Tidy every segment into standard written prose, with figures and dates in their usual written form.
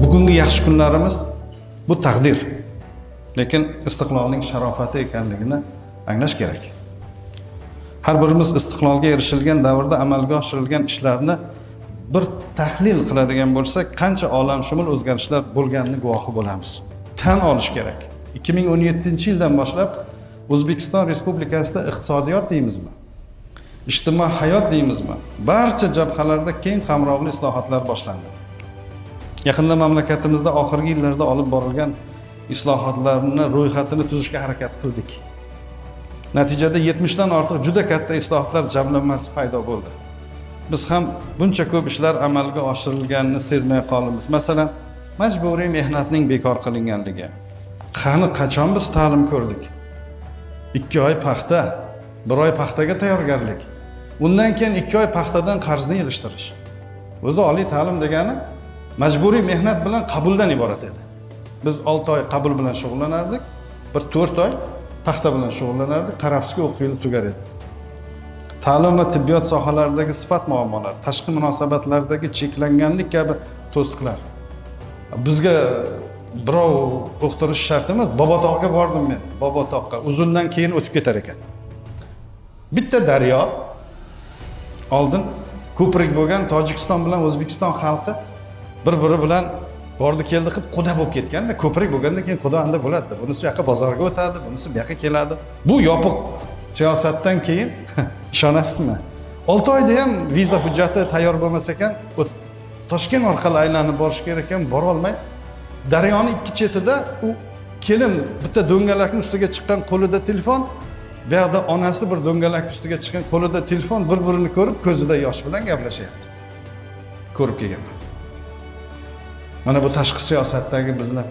Bugungi yaxshi kunlarimiz bu taqdir. Lekin istiqlolning sharofati ekanligini anglash kerak. Har birimiz istiqlolga erishilgan davrda amalga oshirilgan ishlarni bir tahlil qiladigan bo'lsak, qancha olamshumul o'zgarishlar bo'lganini guvohi bo'lamiz. Tan olish kerak. 2017-yildan boshlab O'zbekiston Respublikasida iqtisodiyot deymizmi, ijtimoiy hayot deymizmi, barcha jabhalarda keng qamrovli islohotlar boshlandi. Yaqinda mamlakatimizda oxirgi yillarda olib borilgan islohotlarning ro'yxatini tuzishga harakat qildik. Natijada 70 dan ortiq juda katta islohotlar jamlanmasi paydo bo'ldi. Biz ham buncha ko'p ishlar amalga oshirilganini sezmay qolamiz. Masalan, majburiy mehnatning bekor qilinganligi. Qachon biz ta'lim ko'rdik? 2 oy paxta, 1 oy paxtaga tayyorgarlik. Undan keyin 2 oy paxtadan qarzni yig'ishtirish. O'zi oliy ta'lim degani majburiy mehnat bilan qabuldan iborat edi. Biz 6 oy qabul bilan shug'ullanardik, bir 4 oy paxta bilan shug'ullanardik, qarabsizki o'quv yili tugar edi. Ta'lim va tibbiyot sohalaridagi sifat muammolar, tashqi munosabatlardagi cheklanganlik kabi to'siqlar. Bizga birov o'qitirish shart emas. Bobotog'ga bordim men, Bobotog'ga. Uzundan keyin o'tib ketar ekan. Bitta daryo oldin ko'prik bo'lgan Tojikiston bilan O'zbekiston xalqi bir-biri bilan bordi keldi qilib quda bo'lib ketganda, ko'prik bo'lgandan keyin quda anda bo'ladi. Bunisi bu yoqqa bozorga o'tadi, bunisi bu yoqqa keladi. Bu yopiq siyosatdan keyin ishonasizmi? 6 oyda ham viza hujjati tayyor bo'lmas ekan, Toshkent orqali aylanib borish kerak ekan, bora olmay daryoning ikki chetida u kelin bitta do'ngalakning ustiga chiqqan qo'lida telefon, bu yerda onasi bir do'ngalak ustiga chiqqan qo'lida telefon, bir-birini ko'rib ko'zida yosh bilan gaplashyapti. Ko'rib kelganman. Mana bu tashqi siyosatdagi bizni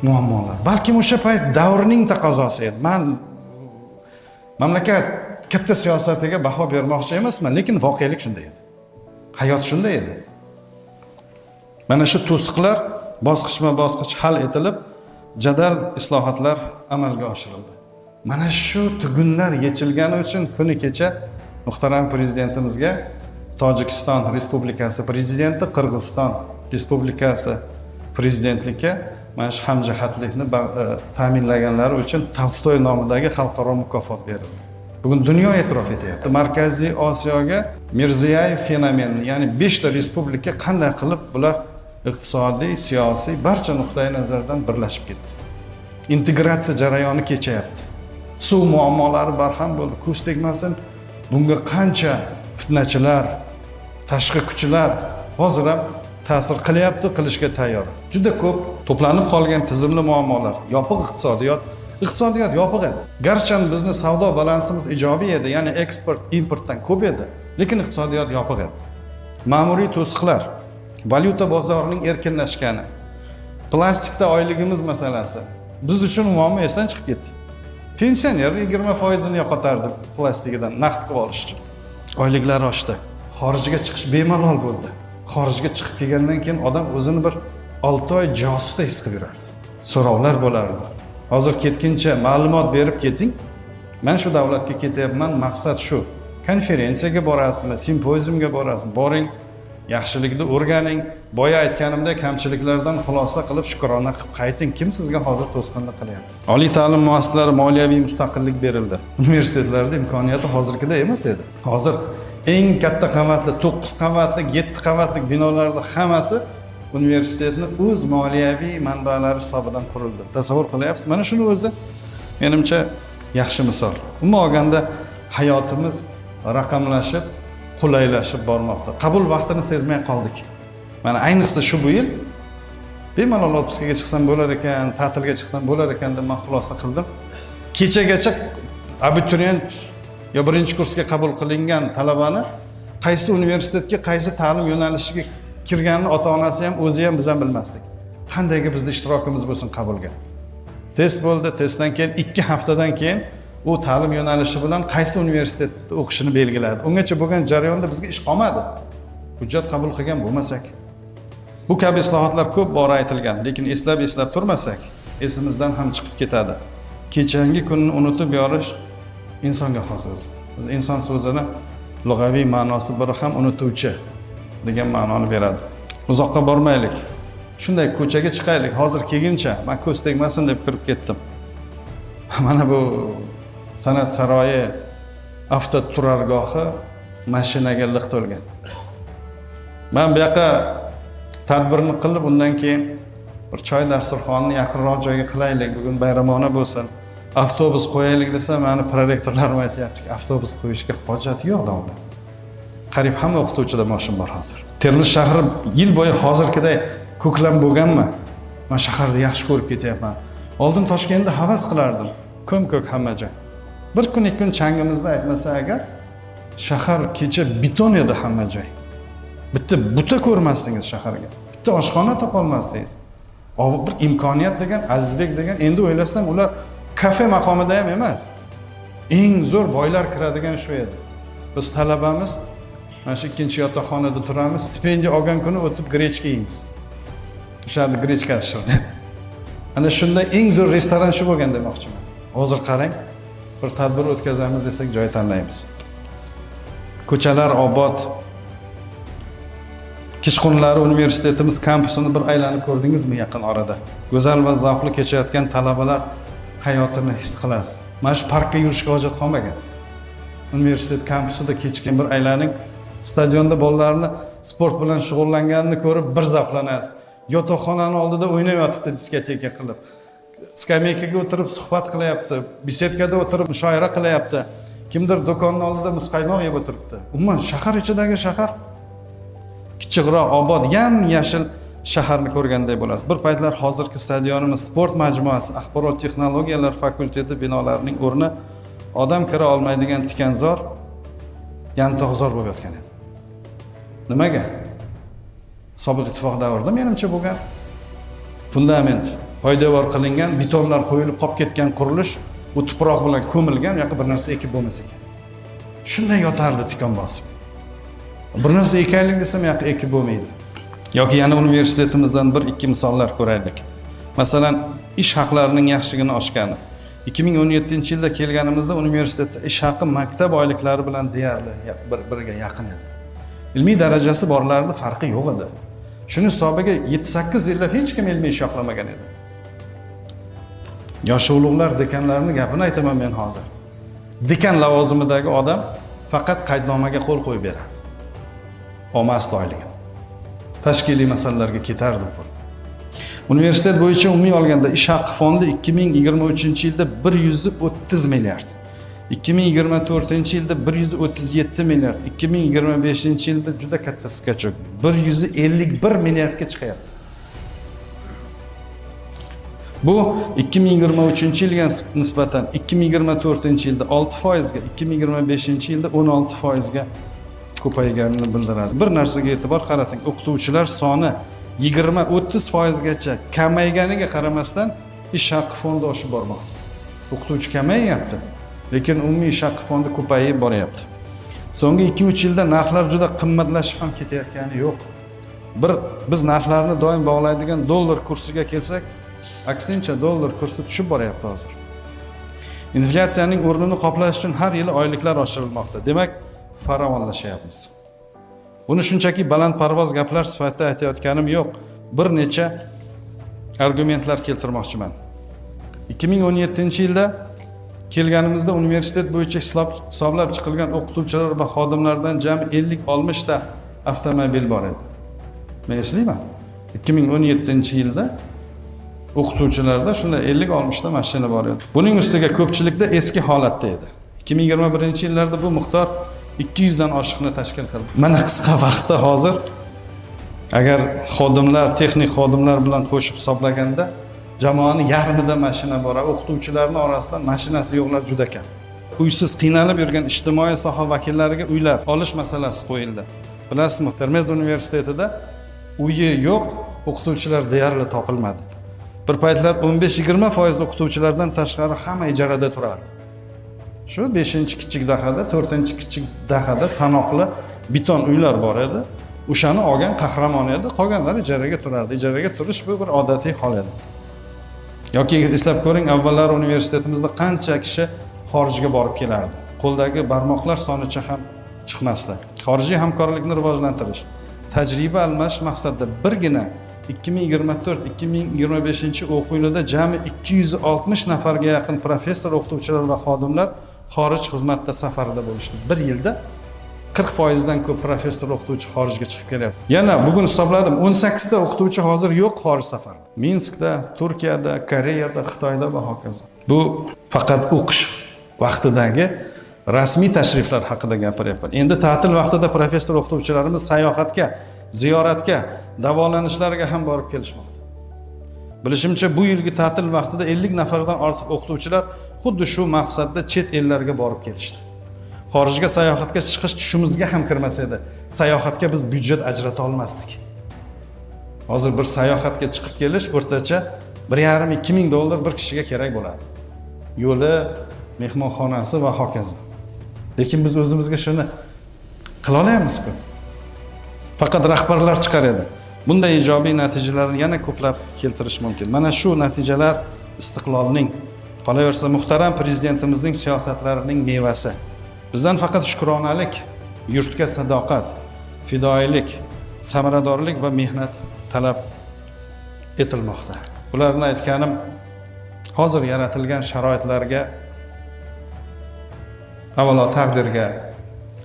muammolar. Balkim o'sha payt davrning taqozosi edi. Men mamlakat katta siyosatiga baho bermoqchi emasman, lekin voqelik shunday edi. Hayot shunday edi. Mana shu to'siqlar bosqichma-bosqich hal etilib, jadal islohotlar amalga oshirildi. Mana shu tugunlar yechilgani uchun kuni kecha muhtaram prezidentimizga Tojikiston Respublikasi prezidenti, Qirg'iziston Respublikasi prezidentlikka mana shu hamjihatlikni ta'minlaganlari uchun Tolstoy nomidagi xalqaro mukofot berildi. Bugun dunyo e'tirof etyapti. Markaziy Osiyoga Mirziyoyev fenomeni, ya'ni 5 ta respublika qanday qilib bular iqtisodiy, siyosiy barcha nuqtai nazardan birlashib ketdi. Integratsiya jarayoni kechayapti. Suv muammolari barham bo'ldi. Ko'z tegmasin, bunga qancha fitnachilar, tashqi kuchlar hozir ham ta'sir qilyapti, qilishga tayyor. Juda ko'p to'planib qolgan tizimli muammolar, yopiq iqtisodiyot yopiq edi. Garchi bizni savdo balansimiz ijobiy edi, ya'ni eksport, importdan ko'p edi, lekin iqtisodiyot yopiq edi. Ma'muriy to'siqlar, valyuta bozorining erkinlashgani, plastikda oyligimiz masalasi biz uchun muammo esdan chiqib ketdi. Pensioner 20% yo'qotardi plastikidan naqd qilib olish uchun. Oyliklar oshdi. Xorijga chiqish bemalol bo'ldi. Xorijga chiqib kelgandan keyin odam o'zini bir 6 oy josusda his qilib yurardi. So'rovlar bo'lardi. Hozir ketguncha ma'lumot berib keting. Men shu davlatga ketyapman, maqsad shu. Konferensiyaga borasizmi, simpoziumga borasizmi? Boring, yaxshilikni o'rganing. Boya aytganimdek kamchiliklardan xulosa qilib shukrona qilib qayting. Kim sizga hozir to'sqinlik qilyapti? Oliy ta'lim muassasalari moliyaviy mustaqillik berildi. Universitetlarda imkoniyati hozirgidek emas edi. Hozir eng katta qavatli 9 qavatli, 7 qavatli binolarda hammasi universitetning o'z moliyaviy manbalari hisobidan qurildi. Tasavvur qilyapsiz? Mana shuni o'zi menimcha yaxshi misol. Umuman olganda hayotimiz raqamlashib, qulaylashib bormoqda. Qabul vaqtini sezmay qoldik. Mana ayniqsa shu bu yil bemalol otpuskaga chiqsam bo'lar ekan, ta'tilga chiqsam bo'lar ekan deb men xulosa qildim. Kechagacha abituriyent yo birinchi kursga qabul qilingan talabani qaysi universitetga, qaysi ta'lim yo'nalishiga kirganini ota-onasi ham, o'zi ham biz ham bilmasdik. Qandayga bizning ishtirokimiz bo'lsin qabulga. Test bo'ldi, testdan keyin 2 haftadan keyin u ta'lim yo'nalishi bilan qaysi universitetda o'qishini belgiladi. Ungacha bo'lgan jarayonda bizga ish qolmadi. Hujjat qabul qilgan bo'lmasak. Bu kabi islohotlar ko'p bora aytilgan, lekin eslab turmasak, esimizdan ham chiqib ketadi. Kechangi kunni unutib yorish insonga xos o'zi. Biz inson so'zini lug'aviy ma'nosi biri ham unutuvchi degan ma'noni beradi. Uzoqqa bormaylik. shunday ko'chaga chiqaylik, hozir kelguncha men ko'z tegmasin deb kirib ketdim. Mana bu San'at saroyi avtoturargohi mashinaga liq to'lgan. Men bu yoqqa tadbirni qilib, undan keyin bir choy dasturxonini yaqinroq joyga qilaylik, bugun bayramona bo'lsin. Avtobus qo'yaylik desa, meni prorektorlarim aytayapti, avtobus qo'yishga hojat yo'q davlat. Qariyb hamma o'qituvchida mashina bor hozir. Termiz shahri yil bo'yi hozirgiday ko'klam bo'lganmi? Men shaharni yaxshi ko'rib ketyapman. Oldin Toshkentda havas qilardim. Ko'm-ko'k hamma joy. Bir kun ikki kun changimizda aytmasa agar, shahar kecha beton edi hamma joy. Bitta buta ko'rmasdingiz shaharga. Bitta oshxona topolmasdingiz. Bir imkoniyat degan, Azizbek degan, endi o'ylasam ular kafe maqomida ham emas. Eng zo'r boylar kiradigan shu edi. Biz talabamiz, mana shu ikkinchi yotoqxonada turamiz, stipendiya olgan kuni o'tib grechka yeymiz. O'shada grechka pishiradi. Ana shunday eng zo'r restoran shu bo'lgan demoqchiman. Hozir qarang, bir tadbir o'tkazamiz desak joy tanlaymiz. Ko'chalar obod. Kishqonlari universitetimiz kampusini bir aylanib ko'rdingizmi yaqin orada? Go'zal va zavqli kechayotgan talabalar hayotini his qilasiz. Mana shu parkka yurishga hojat qolmagan. Universitet kampusida kechga bir aylaning, stadionda bolalarni sport bilan shug'ullanganini ko'rib bir zavqlanasiz. Yotoqxonaning oldida o'ynayotibdi diskoteka qilib. Skameykaga o'tirib suhbat qilyapti, besetkada o'tirib mushoira qilyapti. Kimdir do'konning oldida muzqaymoq yeb o'tiribdi. Umuman shahar ichidagi shahar kichikroq, obod, yam-yashil shaharni ko'rganday bo'lasiz. Bir paytlar hozirgi stadionimiz, sport majmuasi, axborot texnologiyalar fakulteti binolarining o'rni odam kira olmaydigan tikanzor, yantoqzor bo'lib yotgan edi. Nimaga? Sobiq ittifoq davrida menimcha bo'lgan fundament, poydevor qilingan, betonlar qo'yilib qolib ketgan qurilish, bu tuproq bilan ko'milgan, yoqqa bir narsa ekib bo'lmas ekan. Shunday yotardi tikon bosib. Bir narsa ekaylik desam, yoqqa ekib bo'lmaydi. Yoki yana universitetimizdan bir ikki misollar ko'raylik. Masalan, ish haqlarining yaxshigina oshgani. 2017-yilda kelganimizda universitetda ish haqi maktab oyliklari bilan deyarli bir-biriga yaqin edi. Ilmiy darajasi borlarida farqi yo'q edi. Shuni hisobiga 7-8 yillab hech kim ilmiy ish yoqlamagan edi. Yosh ulug'lar dekanlarning gapini aytaman men hozir. Dekan lavozimidagi odam faqat qaydnomaga qo'l qo'yib berardi. Olmasdi oyligini. Tashkiliy masalalarga ketardi pul. Universitet bo'yicha umumiy olganda ish haqi fondi 2023-yilda 130 milliard, 2024-yilda 137 milliard, 2025-yilda juda katta skachok 151 milliardga chiqyapti. Bu 2023-yilga nisbatan 2024-yilda 6%, 2025-yilda 16% ko'payganini bildiradi. Bir narsaga e'tibor qarating, o'qituvchilar soni 20-30% gacha kamayganiga qaramasdan ish haqi fondi oshib bormoqda. O'qituvchi kamayyapti, lekin umumiy ish haqi fondi ko'payib boryapti. So'nggi 2-3 yilda narxlar juda qimmatlashib ham ketayotgani yo'q. Biz narxlarni doim bog'laydigan dollar kursiga kelsak, aksincha dollar kursi tushib boryapti hozir. Inflyatsiyaning o'rnini qoplash uchun har yili oyliklar oshirilmoqda. Demak, farovonlashyapmiz. Buni shunchaki balandparvoz gaplar sifatida aytayotganim yo'q. Bir necha argumentlar keltirmoqchiman. 2017-yilda kelganimizda universitet bo'yicha hisoblab chiqilgan o'qituvchilar va xodimlardan jami 50-60 ta avtomobil bor edi. Men eslayman. 2017-yilda o'qituvchilarda shunday 50-60 ta mashina bor edi. Buning ustiga ko'pchilikda eski holatda edi. 2021-yillarda bu miqdor 200 dan oshiqni tashkil qildi. Mana qisqa vaqtda hozir agar xodimlar, texnik xodimlar bilan qo'shib hisoblaganda jamoaning yarmida mashina bor. O'qituvchilarning orasida mashinasi yo'qlar juda kam. Uysiz qiynalib yurgan ijtimoiy soha vakillariga uylar olish masalasi qo'yildi. Bilasizmi, Termiz universitetida uyi yo'q o'qituvchilar deyarli topilmadi. Bir paytlar 15-20% o'qituvchilardan tashqari hamma ijarada turardi. Shu 5-kichik dahada, 4-kichik dahada sanoqli beton uylar bor edi. O'shani olgan qahramon edi, qolganlar ijaraga turardi. Ijaraga turish bu bir odatiy hol edi. Yoki eslab ko'ring, avvallar universitetimizda qancha kishi xorijga borib kelardi. Qo'ldagi barmoqlar sonicha ham chiqmasdi. Xorijiy hamkorlikni rivojlantirish, tajriba almashish maqsadida birgina 2024-2025 o'quv yilida jami 260 nafarga yaqin professor, o'qituvchilar va xodimlar xorij xizmatda safarda bo'lishdi. Bir yilda 40% dan ko'p professor, o'qituvchi xorijga chiqib kelyapti. Yana bugun hisobladim, 18 ta o'qituvchi hozir yo'q xorij safarda. Minskda, Turkiyada, Koreyada, Xitoyda va hokazo. Bu faqat o'qish vaqtidagi rasmiy tashriflar haqida gapiryapman. Endi ta'til vaqtida professor, o'qituvchilarimiz sayohatga, ziyoratga, davolanishlarga ham borib kelishmoqda. Bilishimcha, bu yilgi ta'til vaqtida 50 nafardan ortiq o'qituvchilar xuddi shu maqsadda chet ellarga borib kelishdi. Xorijga sayohatga chiqish tushimizga ham kirmas edi. Sayohatga biz byudjet ajrata olmasdik. Hozir bir sayohatga chiqib kelish o'rtacha 1,5-2 ming dollar bir kishiga kerak bo'ladi. Yo'li, mehmonxonasi va hokazo. Lekin biz o'zimizga shuni qila olamiz-ku? Faqat rahbarlar chiqaradi. Bunday ijobiy natijalarni yana ko'plab keltirish mumkin. Mana shu natijalar istiqlolning, qolaversa muhtaram prezidentimizning siyosatlarining mevasi. Bizdan faqat shukronalik, yurtga sadoqat, fidoyilik, samaradorlik va mehnat talab etilmoqda. Bularni aytganim hozir yaratilgan sharoitlarga, avvalo taqdirga,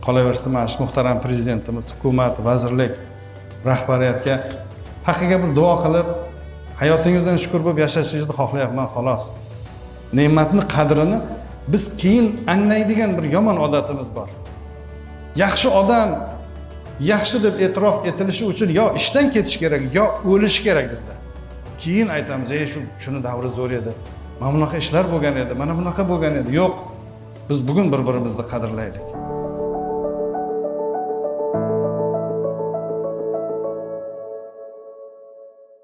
qolaversa mana shu muhtaram prezidentimiz, hukumat, vazirlik, rahbariyatga haqqiga bir duo qilib, hayotingizdan shukur bo'lib yashashingizni xohlayapman, xolos. Ne'matni qadrini biz keyin anglaydigan bir yomon odatimiz bor. Yaxshi odam, yaxshi deb e'tirof etilishi uchun yo ishdan ketish kerak, yo o'lish kerak bizda. Keyin aytamiz, shuni davri zo'r edi. Mana bunaqa ishlar bo'lgan edi, mana bunaqa bo'lgan edi. Yo'q. Biz bugun bir-birimizni qadrlaylik.